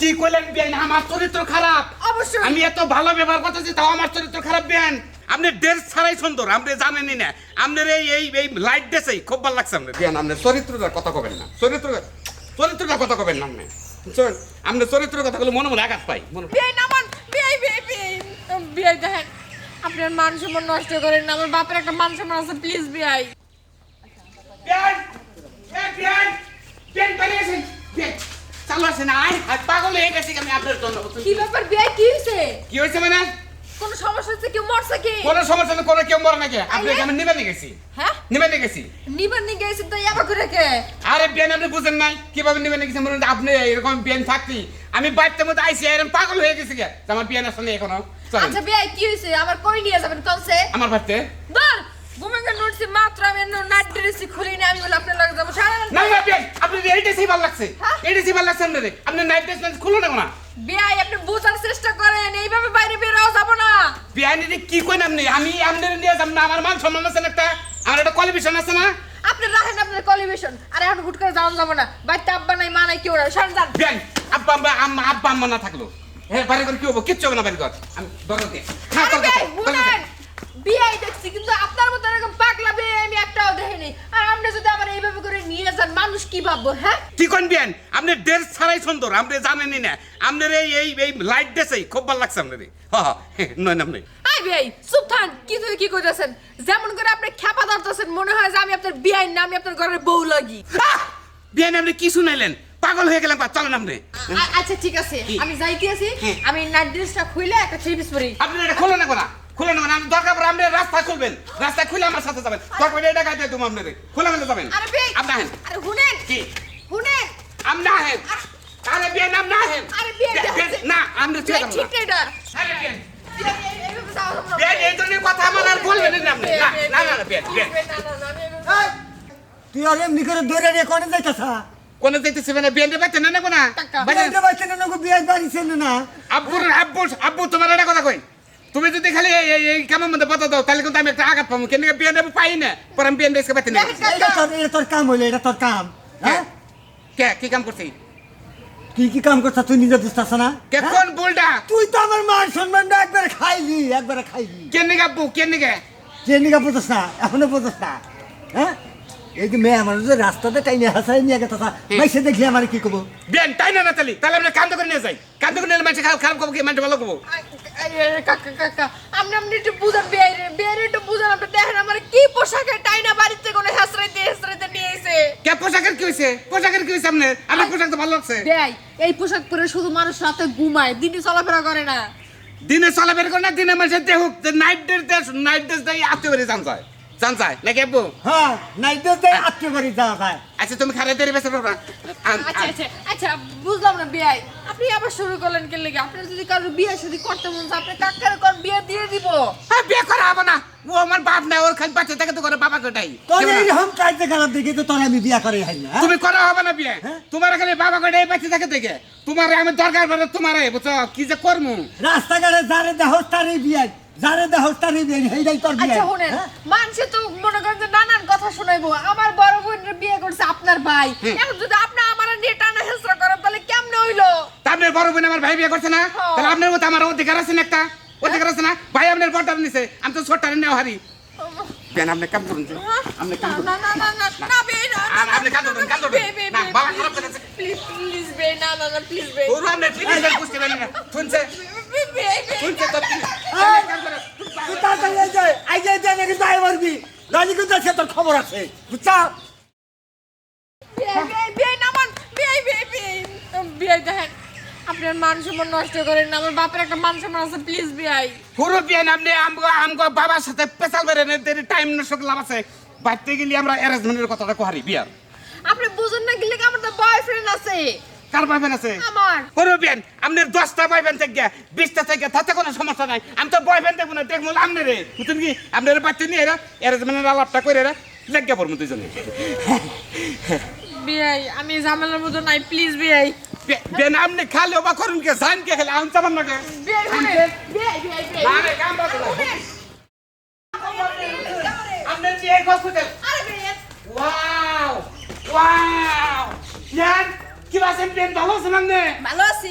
কি কইলেন বেন আমার চরিত্র খারাপ? অবশ্যই। আমি এত ভালো ব্যবহার করতেছি তাও আমার চরিত্র খারাপ বেন? আপনি ড্রেস ছাড়াই সুন্দর, আপনি জানেনই না। আপনার এই লাইট ড্রেসেই খুব ভালো লাগছে আপনার বেন। আপনার চরিত্রটা কথা কবেন না, চরিত্রটা কথা কবেন না। আপনি শুনুন, আপনার চরিত্রের কথা বলে মনে মনে আঘাত পাই। বিয়াই নামান, বিয়াই বিয়াই দেখেন, আপনার মান সম্মান নষ্ট করেন না। আমার বাপের একটা মান সম্মান আছে, প্লিজ বিয়াই। বেন বেন বেন পালিয়েছেন বেন চালু আছে না? আর পাগল হয়ে গেছি আমি আপনার জন্য। কি ব্যাপার বিয়াই, কি হইছে? কি হয়েছে মানে? কোন সমস্যা হচ্ছে? কেউ মরছে কি? কোনো সমস্যা নেই, কোনো কেউ মরে নাকি? আপনি আমি নিবেন গেছি। হ্যাঁ, নিবেন গেছি। নিবার নিয়ে গেছে তো ইয়াবা করে কে? আরে বেন আপনি বুঝেন নাই কিভাবে নিবেন গেছি? মনে হয় আপনি এরকম বেন থাকতি আমি বাড়িতে মধ্যে আইসি এরকম পাগল হয়ে গেছি গে আমার বিয়ান আসলে এখনো। আচ্ছা বিয়াই, কি হইছে? আমার কই নিয়ে যাবেন কোনছে? আমার বাড়িতে ধর ঘুমেঙ্গা নোটছি মাত্র, আমি নাইট ড্রেস খুলি না, আমি বলে আপনার লাগে যাবো সারা রাত। না না বেন আপনি এইটাই ভালো লাগছে, হ্যাঁ? এইটাই ভালো লাগছে আপনাদের। আপনি নাইট ড্রেস খুলো না না বিয়াই, আপনি বোঝার চেষ্টা করেন, এইভাবে বাইরে বের হওয়া যাবো না। বিয়ান কি কইন আপনি? আমি আপনাদের নিয়ে যাব না, আমার মান সম্মান আছে না, একটা আমার একটা কোয়ালিফিকেশন আছে না। আপনি রাখেন আপনার কোয়ালিফিকেশন, আর এখন হুট করে যাওয়া যাবো না। বাড়িতে আব্বা নাই, মা নাই, কেউ নাই, সরেন যান। বেন আব্বা আম্মা না থাকলো হ্যাঁ বাড়ি করে কি হবো? কিচ্ছু হবে না বাড়ি ঘর। আমি দরজা দিয়ে আরে বিয়াই, শুনেন, বিয়াই দেখছি কিন্তু আপনার মতো এরকম পাগলা বিয়াই আমি একটাও দেখিনি। আর আপনি যদি আমার এইভাবে করে নিয়ে যান, মানুষ কি ভাববো? হ্যাঁ, কি কোন বিয়ান আপনি ড্রেস ছাড়াই সুন্দর, আপনি জানেনই না। আপনার এই লাইট ড্রেসেই খুব ভালো লাগছে আপনার। হ্যাঁ নয় নাম নেই। আই বিয়াই চুপ থান। কি তুই কি কইতাছেন? যেমন করে আপনি খেপা ধরতেছেন, মনে হয় যে আমি আপনার বিয়াই না, আমি আপনার ঘরের বউ লাগি। বিয়ান আপনি কি শুনাইলেন? পাগল হয়ে গেলেন চলেন আপনি। আচ্ছা ঠিক আছে, কি? আমি যাইতে আছি। হ্যাঁ। আমি নাইট ড্রেসটা খুইলে একটা থ্রি পিস পরি। আপনি এটা খোলো না কোনা, খোলো না আমি দরকার পড়ে আপনি রাস্তা খুলবেন, রাস্তা খুলে আমার সাথে যাবেন। দরকার এটা গাইতে তুমি আপনাদের খোলা মেলে যাবেন। আরে বিয়াই, আপনি আহেন। আরে শুনেন, কি শুনেন। আপনি আহেন? আরে বিয়ান আপনি আহেন। আরে বিয়াই না আপনি ঠিক বিয়াই আছে ঠিক না এটা। আরে বিয়ান এইভাবে যাওয়া যাবে না। বিয়ান এই ধরনের কথা আমার আর বলবেন না আপনি। না না না বিয়ান বিয়ান তুই আর এমনি করে দৌড়ে রে কোনে যাইতাছা? কোন যাইতেছে মানে বিয়ান রে বাইতে না কোনা টাকা। বাইরে বাইতে না গো বিয়ে বাড়িছে না। আব্বু তোমার একটা কথা কই, তুমি যদি খালি এই কামের মধ্যে বাধা দাও তাহলে কিন্তু আমি একটা আঘাত পাবো। কেন বিয়ান আমি পাই না, পরে আমি বিয়ান রেসকে বাইতে না। এটা তোর কাম হইলো, এটা তোর কাম। হ্যাঁ, কে কি কাম করছি? তুই কি কাম করছ তুই নিজে বুঝতাছ না? কে কোন বলটা? তুই তো আমার মান সম্মানটা একবারে খাইলি, একবারে খাইলি। কেন নিকে আব্বু কেন নিকে? কে নিগা বুঝছ না, এখনো বুঝছ না? হ্যাঁ, এই যে মেয়ে আমার যে রাস্তাতে টাইনে হাসাই নিয়ে গেছে, মাইসে দেখলি আমার কি কব? বিয়ান তাই না তাহলে তাহলে আমরা কান্দ করে নিয়ে যাই, কান্দ করে নিয়ে মানুষ খারাপ খাবো কি মানুষ ভালো করবো? কাকা কাকা, আপনি একটু বুঝান বিয়াই রে, বিয়াই রে একটু বুঝান। আপনি দেখেন আমার কি পোশাকে টাইনা বাড়িতে কোনো হেসরাইতে নিয়ে এসে। কে পোশাকের কি হয়েছে? পোশাকের কি হয়েছে আপনার? আমার পোশাক তো ভালো লাগছে। বিয়াই, এই পোশাক পরে শুধু মানুষ রাতে ঘুমায়, দিনে চলাফেরা করে না। দিনে চলাফের করে না, দিনে মানুষের দেখুক নাইট ড্রেস দেয় আত্মীয় বাড়ি জান যায় নাকি আব্বু? হ্যাঁ, নাইতে যাই আত্মীয় বাড়ি যাওয়া যায়। আচ্ছা তুমি খারাপ দেরি বেসে পারবা। আচ্ছা আচ্ছা আচ্ছা, বুঝলাম না বিয়াই, আপনি আবার শুরু করলেন কেন লেগে? আপনার যদি কারো বিয়ে শাদী করতে মন চায়, আপনি কাকার কোন বিয়ে দিয়ে দিব। বিয়ে করা হবে না, ও আমার বাপ না, ওর খালি বাচ্চা থাকে তো করে বাবা কোটাই। তোর এইরকম কাজে খারাপ দেখে তো তোর আমি বিয়া করে হাই না। তুমি করা হবে না বিয়ে, হ্যাঁ? তোমার খালি বাবা কোটাই বাচ্চা থাকে দেখে তোমার আমি দরকার পড়ে তোমার বুঝছো কি যে করমু। রাস্তাঘাটে যারে দেহ তারে বিয়া, যারে দেহ তারে বিয়া, এইটাই তোর বিয়া। আচ্ছা শুনেন, মানুষে তো মনে করেন যে নানান কথা শোনাইবো। আমার বড় বোনের বিয়ে করছে আপনার ভাই, এখন যদি আপনি আমার নিয়ে টানা হেসরা করেন তাহলে কেমনে হইলো? তা আপনার বড় বোন আমার ভাই বিয়ে করছে না, হ্যাঁ। তাহলে আপনার মতো আমার অধিকার আছে না? একটা অধিকার আছে না? ভাই আপনার বড়টার নিছে, আমি তো ছোটটারে নেওয়া হারি। বেন আপনি কাম করুন, আপনি কাম করুন। না না না না না বিয়ে না, আপনি কাম করুন, কাম করুন। না বাবা খারাপ করেছে। প্লিজ প্লিজ বিয়ে না না না প্লিজ বিয়ে। ওর আপনি ঠিক আছে বুঝতে পারেন না, শুনছে শুনছে তো তুই তাড়াতাড়ি আই যা, আই যা, যা নাকি যাই মারবি। রাজি কিন্তু আছে, তোর খবর আছে, বুঝছা? বিয়ে নামান, বিয়ে দেখেন, আপনার মান সম্মান নষ্ট করেন না। আমার বাপের একটা মান সম্মান আছে, প্লিজ বিয়াই। পুরো বিয়ে আপনি আমগো বাবার সাথে পেশাল বেরেন টাইম নষ্ট লাভ আছে। বাইতে গেলে আমরা অ্যারেঞ্জমেন্টের কথাটা কহারি বিয়ার। আপনি বুঝুন না গেলে আমার তো বয়ফ্রেন্ড আছে। কার বয়ফ্রেন্ড আছে? আমার। পুরো বিয়ে আপনার 10টা বয়ফ্রেন্ড থেকে 20টা থেকে তাতে কোনো সমস্যা নাই। আমি তো বয়ফ্রেন্ড দেখবো না, দেখবো আপনি রে বুঝছেন কি? আপনার বাইতে নিয়ে এরা অ্যারেঞ্জমেন্টের আলাপটা করে এরা লেগে পড়বো দুজনে। বিয়াই, আমি ঝামেলার মতো নাই, প্লিজ বিয়াই। বেন আপনি খালি ওবা করুন কে জান কে খালি আমি চাবার না কে বিয়াই বিয়াই না রে কাম বাদ আপনি যে হসপিটাল আরে বিয়াই, ওয়াও ওয়াও ইয়ার কি আছেন বেন ভালো আছেন আপনি ভালো আছি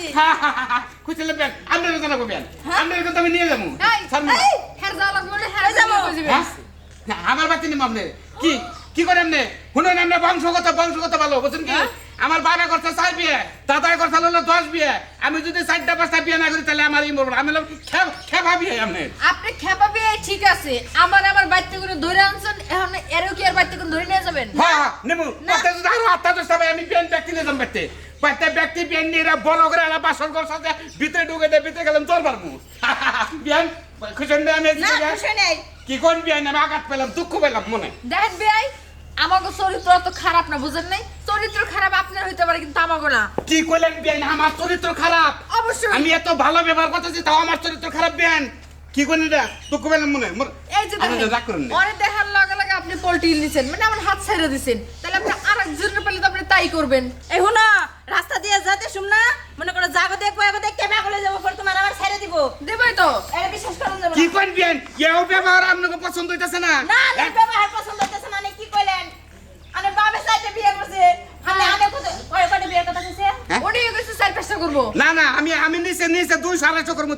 খুশি বেন আপনার জানাবো বেন হ্যাঁ? আপনার কথা আমি নিয়ে যাবো এই এই হের যাওয়া লাগবে না হের যাবো হ্যাঁ? না, আমার বাচ্চা নিম আপনি কি কি করেন আপনি শুনুন আপনি বংশগত ভালো বুঝছেন কি হ্যাঁ? আমার বাবা করছে 4 বিয়ে দাদাই করছে হলো 10 বিয়ে আমি যদি 4টা 5টা বিয়ে না করি তাহলে আমার এই মরবো আমি খেপা বিয়ে আপনি আপনি খেপাবে ঠিক আছে আমার বাড়িতে করে ধরে আনছেন এখন এরও কি আর বাড়িতে করে ধরে নিয়ে যাবেন হ্যাঁ নেমু না। কথা যদি আরো 8টা 10টা ভাই আমি বিয়ান ব্যক্তি নিয়ে যাম বাইতে বাইতে ব্যক্তি বিয়ান নিয়ে এরা বড় করে এরা বাসর ঘর সাথে ভিতরে ঢুকে দেয় ভিতরে গেলাম তোর পারবো বিয়ান খুশি আমি না খুশি নেই কি কোন বিয়ান আমি আঘাত পেলাম দুঃখ পেলাম মনে দেখেন ভাই আমাকে চরিত্র তো খারাপ না বুঝেন নাই চরিত্র খারাপ আপনার হইতে পারে কিন্তু আমাকে না কি কইলেন বিয়ান আমার চরিত্র খারাপ অবশ্যই আমি এত ভালো ব্যবহার করতেছি তাও আমার চরিত্র খারাপ বিয়ান কি কোন এটা দুঃখ পেলাম মনে এই যে আপনি রাগ করেন না। অনেক দেখার লগে লগে আপনি পল্টি নিছেন মানে আমার হাত ছেড়ে দিছেন তাহলে আপনি আরেকজনের পেলে তো আপনি তাই করবেন এই হুনা রাস্তা দিয়ে যাতে শুননা মনে করো জাগো দেখবো এগো দেখতে পাগলে যাবো পর তোমার আবার ছেড়ে দিব দেবই তো এটা বিশ্বাস করুন যাবে কি কোন বিয়ান এও ব্যবহার আপনাকে পছন্দ হইতাছে না না না হ্যাঁ? ব্যবহার পছন্দ হইতেছে না কি কইলেন আরে বাবে সাইতে বিয়ে করছে আমি আগে কয় বিয়ে কথা কইছে হ্যাঁ? উনি কইছে 4-5টা করব না না আমি নিচে 2-2.5 করবো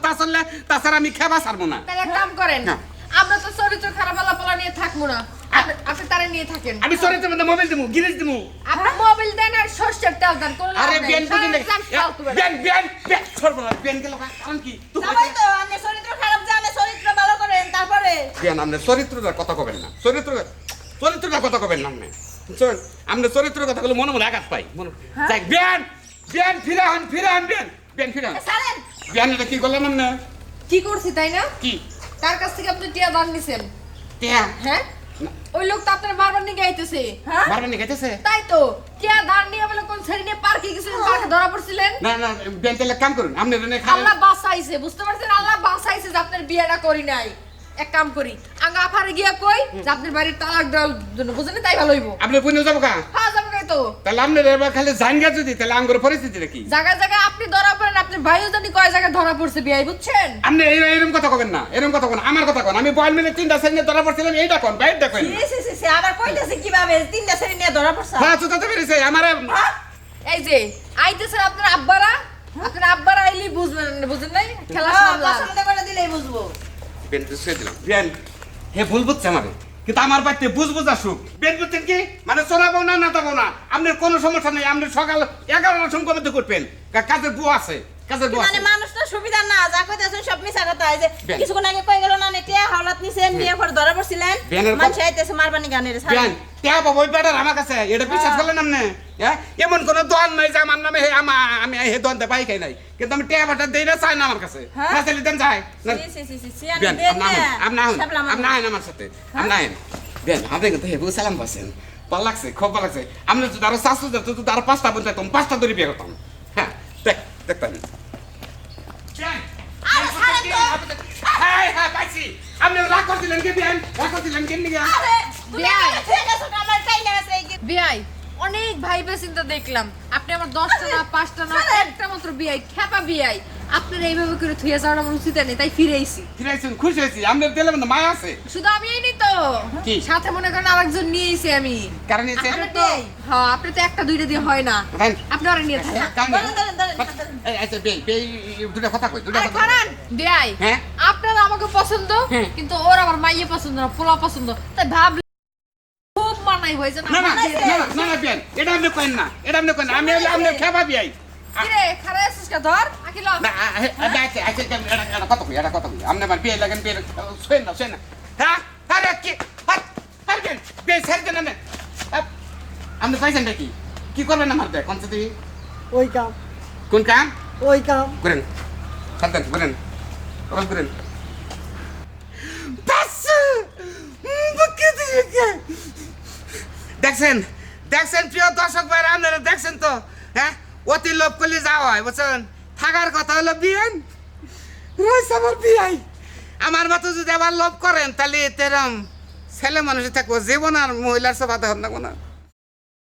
তাছাড়া আমি খেবা ছাড়বো না তাহলে এক কাম করেন হ্যাঁ। আমরা তো চরিত্র খারাপ আলাপলা নিয়ে থাকবো না আপনি তারে নিয়ে থাকেন আমি চরিত্র মধ্যে মোবাইল দিমু গিরিজ দিমু আপনি মোবাইল দেন আর সরষের তেল দেন কোন লাভ আরে নাই। বিয়ান বুঝেন না সারা জান ফালতু বেটা। বিয়ান সর্বনাশ বিয়ান গেল কারণ কি তুই সবাই তো আমি চরিত্র খারাপ জানে চরিত্র ভালো করেন তারপরে বিয়ান আপনি চরিত্রটার কথা কবেন না চরিত্রটার কথা কবেন না আপনি শুনুন আপনি চরিত্রের কথা বলে মনে আঘাত পাই মনে যাই বিয়ান ফিরে হন বিয়ান ফিরে হন সারেন বিয়ান এটা কি করলেন আপনি কি করছি তাই না কি তার কাছ থেকে আপনি টিয়া দান নিছেন টিয়া হ্যাঁ ওই লোক তো আপনার মারবার নিয়ে গাইতেছে হ্যাঁ মারবেন গেছে তাই তো টিয়া ধান নিয়ে বলে কোন ছেড়ে নিয়ে পার্কে গেছিলেন পার্কে ধরা পড়ছিলেন না বিয়ান তাহলে কাম করুন আপনি রেনে খান আল্লাহ বাঁচাইছে বুঝতে পারছেন আল্লাহ বাঁচাইছে যে আপনার বিয়েটা করি নাই এক কাম করি আঙ্গা আফারে গিয়া কই যে আপনার বাড়ির তালাক দেওয়ার জন্য বুঝলেন তাই ভালো হইব আপনি পুনে যাবো কা হ্যাঁ যাবো গাই তো তাহলে আপনি এবার খালি জানগা যদি তাহলে আঙ্গুর পরিস্থিতিটা কি জায়গায় জায়গায় আপনি ধরা পড়েন আপনার ভাইও জানি কয় জায়গায় ধরা পড়ছে বিয়াই বুঝছেন আপনি এরকম কথা কবেন না এরকম কথা কোন আমার কথা কোন আমি বল মিলে 3টা সেনে ধরা পড়ছিলাম এইটা কোন বাইরটা কোন সি আবার কইতেছে কিভাবে তিনটা শ্রেণী নিয়ে ধরা পড়ছ হ্যাঁ তো বেরিয়েছে আমার এই যে আইতেছে আপনার আব্বারা আইলি বুঝেন নাই খেলা সামলা পছন্দ করে দিলেই বুঝবো বেন বুঝে দিলাম বেন হে ভুল বুঝছে আমারে কিন্তু আমার বাড়িতে বুঝবুঝ আসুক বেন বুঝছেন কি মানে চড়াবো না নাতাবো না আপনার কোনো সমস্যা নেই আপনি সকাল 11টার সময় কবে করবেন কাজের বউ আছে মানে মানুষটা সুবিধা না যা কইতেছেন সব মিছা কথা এই যে বেন। কিছুক্ষণ আগে কই গেল না নেটিয়া হাওলাত নিছেন নিয়ে পর ধরা পড়ছিলেন বেনের মানুষ আইতেছে মারবানি গানের বেন তে বাবা ওই বেটার আমার কাছে এটা বিশ্বাস করলেন আপনি হ্যাঁ এমন কোনো দোয়ান নাই যে আমার নামে আমি হে দোয়ান দে পাই খাই নাই কিন্তু আমি টেয়া বাটা দেই না চাই না আমার কাছে হ্যাঁ? না চাইলে দেন চাই না সি বেন আমি আপনি আহেন আমার সাথে আপনি আহেন বেন আপনি কিন্তু হেবু সালাম পাচ্ছেন ভালো লাগছে খুব ভালো লাগছে আপনি যদি আরো শাশু যেত তো আরো 5টা বলতে 5টা ধরে বিয়ে করতাম হ্যাঁ দেখতাম আরে ছাড়েন তো। হ্যাঁ পাইছি আপনি রাগ করছিলেন কি বিয়ান রাগ করছিলেন কি নিগা আরে তুমি বিয়াই। আমার ছেলে ছোট আমার কাই না আছে বিয়াই অনেক ভাইবে চিন্তা দেখলাম আপনি আমার 10টা না 5টা না একটা মাত্র বিয়াই খেপা বিয়াই আপনার এইভাবে করে থুয়ে যাওয়ার আমার উচিত নেই তাই ফিরে আইছি ফিরাইছেন খুশি হয়েছি আপনার দিলে মানে মায়া আছে শুধু আমি এই নি তো কি? সাথে মনে করেন আরেকজন নিয়ে আইছি আমি কারণ এসে আপনি তো হ্যাঁ আপনি তো একটা দুইটা দিয়ে হয় না হ্যাঁ। আপনি ওরা নিয়ে থাকেন আচ্ছা বে দুটা কথা কই দুটা আরে কথা খারান বিয়াই হ্যাঁ? আপনার আমাকে পছন্দ হ্যাঁ। কিন্তু ওর আমার মাইয়ে পছন্দ না পোলা পছন্দ তাই ভাবলাম খুব মানাই হয়েছে না বিয়ান এটা আপনি কইন না আমি আপনি খেবা বিয়াই কিরে খারাপ আছিস কা ধর আকিল না আচ্ছা এটা কথা কই আপনি আমার বিয়ে লাগেন বিয়ে শুয়েন না হ্যাঁ আরে কি পারবেন বিয়ে ছেড়ে দেন না আপনি পাইছেন নাকি কি করবেন আমার দেখ কোন সাথে ওই কাম কোন কাম ওই কাম করেন শান্তান করেন করেন দেখছেন প্রিয় দর্শক ভাই আপনারা দেখছেন তো হ্যাঁ অতি লোভ করলে যাওয়া হয় বুঝছেন থাকার কথা হলো বিয়ান রয়েছে আমার বিয়াই আমার মতো যদি আবার লোভ করেন তাহলে তেরম ছেলে মানুষের থাকবো জীবন আর মহিলার সব আধা না